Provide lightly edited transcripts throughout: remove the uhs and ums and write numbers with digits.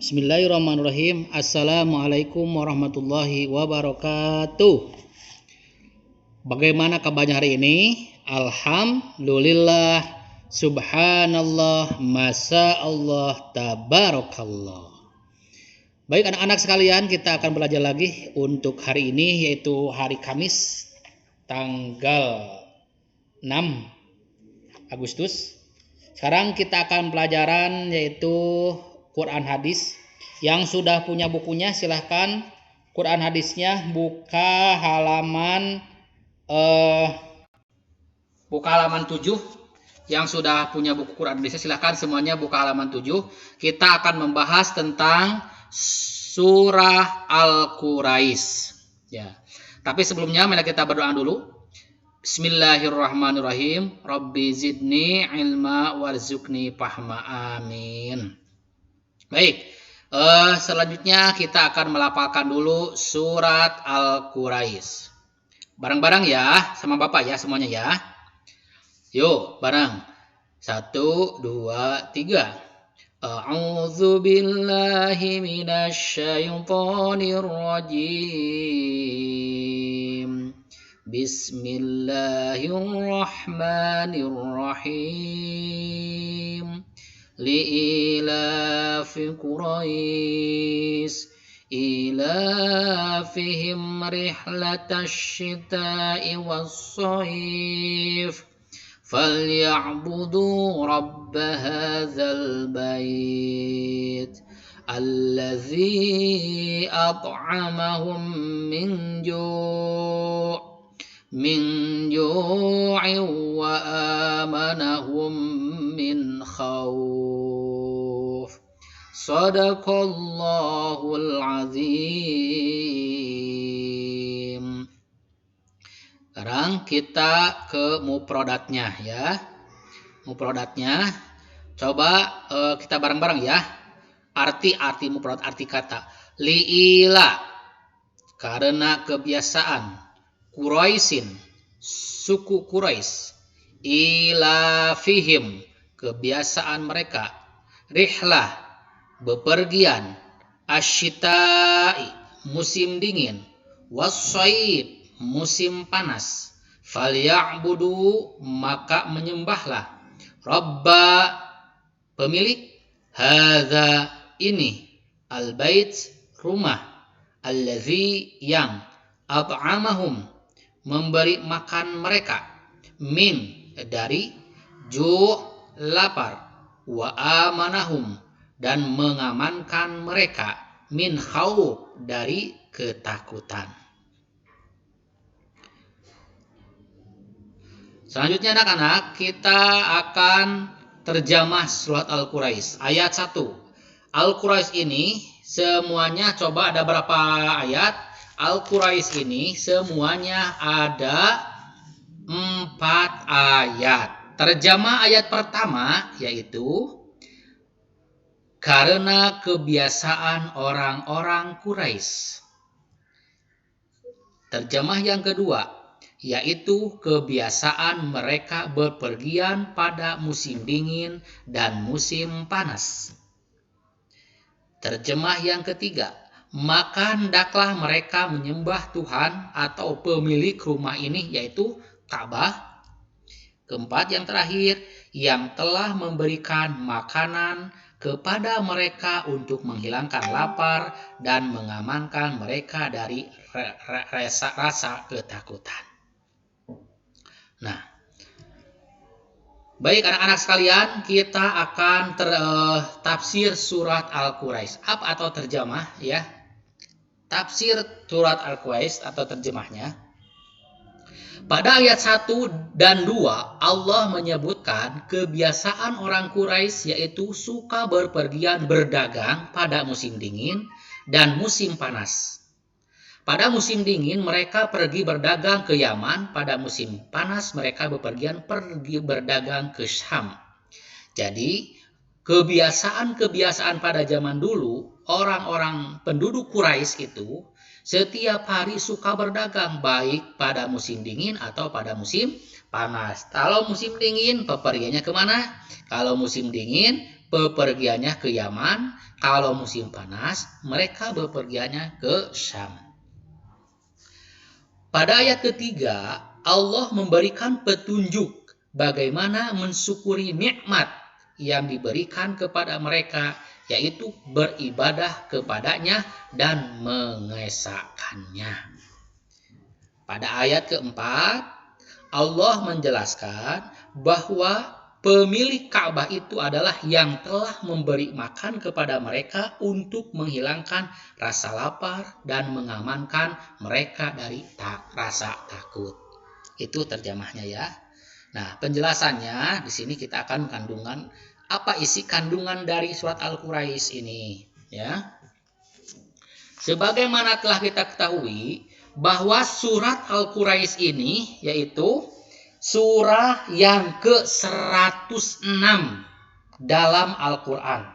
Bismillahirrahmanirrahim. Assalamualaikum warahmatullahi wabarakatuh. Bagaimana kabarnya hari ini? Alhamdulillah, subhanallah, masyaallah, tabarakallah. Baik anak-anak sekalian, kita akan belajar lagi untuk hari ini, yaitu hari Kamis tanggal 6 Agustus. Sekarang kita akan pelajaran yaitu Quran hadis. Yang sudah punya bukunya silahkan Quran hadisnya buka halaman 7. Yang sudah punya buku Quran hadisnya silahkan semuanya buka halaman 7. Kita akan membahas tentang surah Al-Quraisy ya. Tapi sebelumnya mari kita berdoa dulu. Bismillahirrahmanirrahim. Rabbi zidni ilma warzuqni fahma. Amin. Baik, selanjutnya kita akan melafalkan dulu surat Al-Quraisy. Bareng-bareng ya, sama Bapak ya semuanya ya. Yuk, bareng. 1, 2, 3. A'udzu billahi minasyaitonir rajim. Bismillahirrahmanirrahim. Li'ilafi Quraisy ilafihim rihlatash shita'i was-shayf falyabudu rabb hadzal bait allazi at'amahum min ju'in wa amanahum min khawf. Sadaqallahul azim. Sekarang kita ke mufradatnya ya. Mufradatnya coba kita bareng-bareng ya. Arti mufrad, arti kata. Li'ila karena kebiasaan. Quraisyin suku Quraisy. Ilafihim kebiasaan mereka. Rihlah bepergian. Asyita'i musim dingin. Wassaid musim panas. Falya'budu maka menyembahlah. Rabba pemilik. Hadza ini. Al-bait rumah. Allazi yang. At'amahum memberi makan mereka. Min dari. Ju' lapar. Wa amanahum dan mengamankan mereka. Min khawf dari ketakutan. Selanjutnya anak-anak kita akan terjemah surat Al-Quraisy ayat 1. Al-Quraisy ini semuanya coba ada berapa ayat? Al-Quraisy ini semuanya ada 4 ayat. Terjemah ayat pertama yaitu karena kebiasaan orang-orang Quraisy. Terjemah yang kedua yaitu kebiasaan mereka berpergian pada musim dingin dan musim panas. Terjemah yang ketiga, maka hendaklah mereka menyembah Tuhan atau pemilik rumah ini yaitu Ka'bah. Keempat yang terakhir, yang telah memberikan makanan kepada mereka untuk menghilangkan lapar dan mengamankan mereka dari rasa ketakutan. Nah, baik anak-anak sekalian, kita akan tafsir surat Al-Quraisy. Apa atau terjemah ya? Tafsir surat Al-Quraisy atau terjemahnya. Pada ayat 1 dan 2 Allah menyebutkan kebiasaan orang Quraisy yaitu suka berpergian berdagang pada musim dingin dan musim panas. Pada musim dingin mereka pergi berdagang ke Yaman, pada musim panas mereka pergi berdagang ke Syam. Jadi kebiasaan pada zaman dulu orang-orang penduduk Quraisy itu setiap hari suka berdagang baik pada musim dingin atau pada musim panas. Kalau musim dingin, pepergiannya kemana? Kalau musim dingin, bepergiannya ke Yaman. Kalau musim panas, mereka bepergiannya ke Syam. Pada ayat ketiga, Allah memberikan petunjuk bagaimana mensyukuri nikmat yang diberikan kepada mereka, yaitu beribadah kepadanya dan mengesahkannya. Pada ayat keempat, Allah menjelaskan bahwa pemilik Ka'bah itu adalah yang telah memberi makan kepada mereka untuk menghilangkan rasa lapar dan mengamankan mereka dari rasa takut. Itu terjemahnya ya. Nah, penjelasannya di sini kita akan kandungan apa isi kandungan dari surat Al-Quraisy ini ya. Sebagaimana telah kita ketahui bahwa surat Al-Quraisy ini yaitu surah yang ke-106 dalam Al-Quran.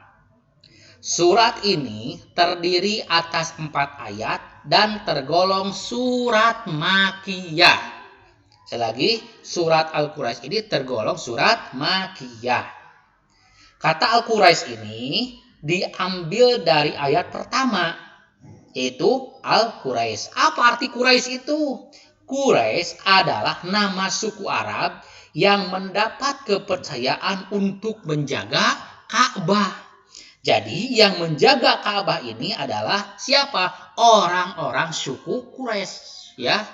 Surat ini terdiri atas 4 ayat dan tergolong surat Makkiyah. Sekali lagi, surat Al-Quraisy ini tergolong surat Makkiyah. Kata Al-Quraisy ini diambil dari ayat pertama, yaitu Al-Quraisy. Apa arti Quraisy itu? Quraisy adalah nama suku Arab yang mendapat kepercayaan untuk menjaga Ka'bah. Jadi yang menjaga Ka'bah ini adalah siapa? Orang-orang suku Quraisy, ya.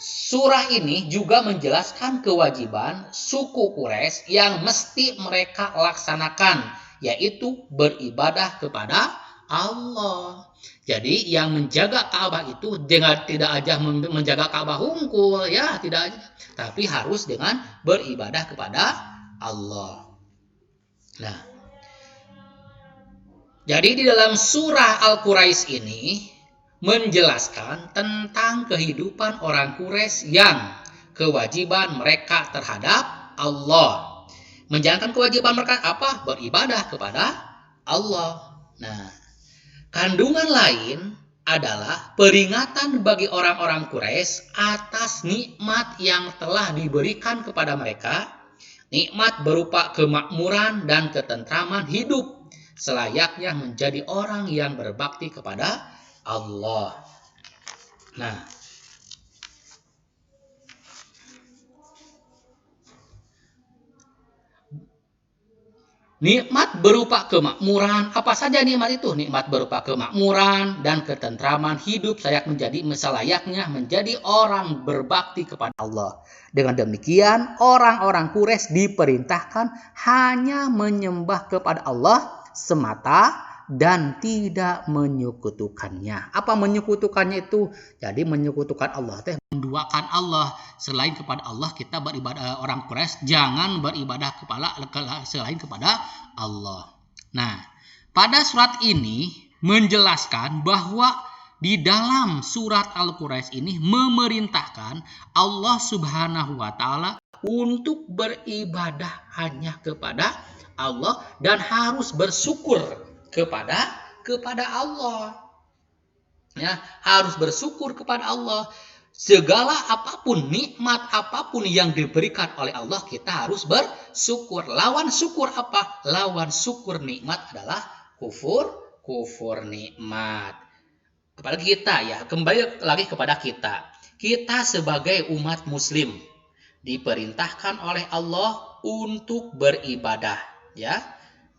Surah ini juga menjelaskan kewajiban suku Quraisy yang mesti mereka laksanakan, yaitu beribadah kepada Allah. Jadi yang menjaga Ka'bah itu dengan tidak aja menjaga Ka'bah hungkul ya, tidak aja, tapi harus dengan beribadah kepada Allah. Nah, jadi di dalam surah Al-Quraisy ini menjelaskan tentang kehidupan orang Quraisy yang kewajiban mereka terhadap Allah. Menjalankan kewajiban mereka apa? Beribadah kepada Allah. Nah, kandungan lain adalah peringatan bagi orang-orang Quraisy atas nikmat yang telah diberikan kepada mereka, nikmat berupa kemakmuran dan ketentraman hidup, selayaknya menjadi orang yang berbakti kepada Allah. Nah, nikmat berupa kemakmuran, apa saja nikmat itu? Nikmat berupa kemakmuran dan ketentraman hidup selayaknya menjadi orang berbakti kepada Allah. Dengan demikian, orang-orang Quraisy diperintahkan hanya menyembah kepada Allah semata dan tidak menyekutukannya. Apa menyekutukannya itu? Jadi menyekutukan Allah teh menduakan Allah. Selain kepada Allah kita beribadah, orang Quraisy jangan beribadah selain kepada Allah. Nah, pada surat ini menjelaskan bahwa di dalam surat Al-Quraisy ini memerintahkan Allah Subhanahu wa taala untuk beribadah hanya kepada Allah dan harus bersyukur kepada Allah. Ya, harus bersyukur kepada Allah. Segala apapun, nikmat apapun yang diberikan oleh Allah, kita harus bersyukur. Lawan syukur apa? Lawan syukur nikmat adalah kufur nikmat. Apalagi kita ya, kembali lagi kepada kita. Kita sebagai umat muslim diperintahkan oleh Allah untuk beribadah, ya.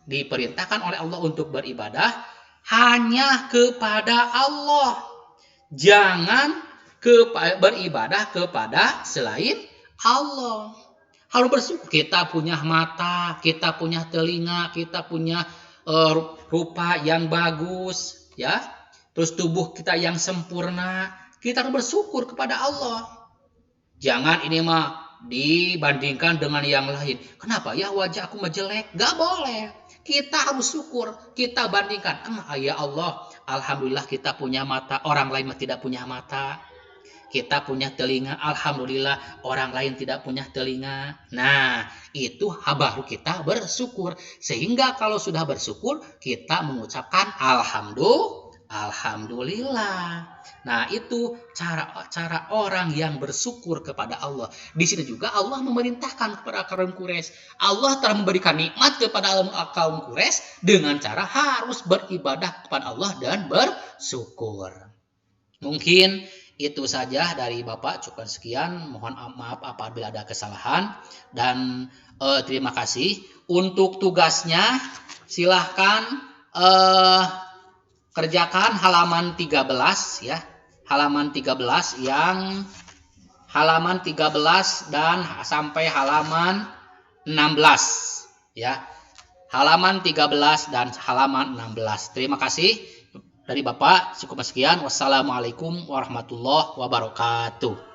Diperintahkan oleh Allah untuk beribadah hanya kepada Allah. Jangan beribadah kepada selain Allah. Harus bersyukur. Kita punya mata, kita punya telinga, kita punya rupa yang bagus, ya. Terus tubuh kita yang sempurna. Kita harus bersyukur kepada Allah. Jangan ini mah dibandingkan dengan yang lain. Kenapa ya wajah aku jelek? Gak boleh. Kita harus syukur, kita bandingkan. Ya Allah, alhamdulillah kita punya mata, orang lain tidak punya mata. Kita punya telinga, alhamdulillah orang lain tidak punya telinga. Nah, itu baru kita bersyukur. Sehingga kalau sudah bersyukur, kita mengucapkan Alhamdulillah. Nah, itu cara orang yang bersyukur kepada Allah. Di sini juga Allah memerintahkan kepada kaum Quraisy. Allah telah memberikan nikmat kepada kaum Quraisy dengan cara harus beribadah kepada Allah dan bersyukur. Mungkin itu saja dari Bapak, cukup sekian. Mohon maaf apabila ada kesalahan. Dan terima kasih. Untuk tugasnya, silahkan kerjakan halaman 13 ya. Halaman 13 dan sampai halaman 16 ya. Halaman 13 dan halaman 16. Terima kasih dari Bapak. Cukup sekian. Wassalamualaikum warahmatullahi wabarakatuh.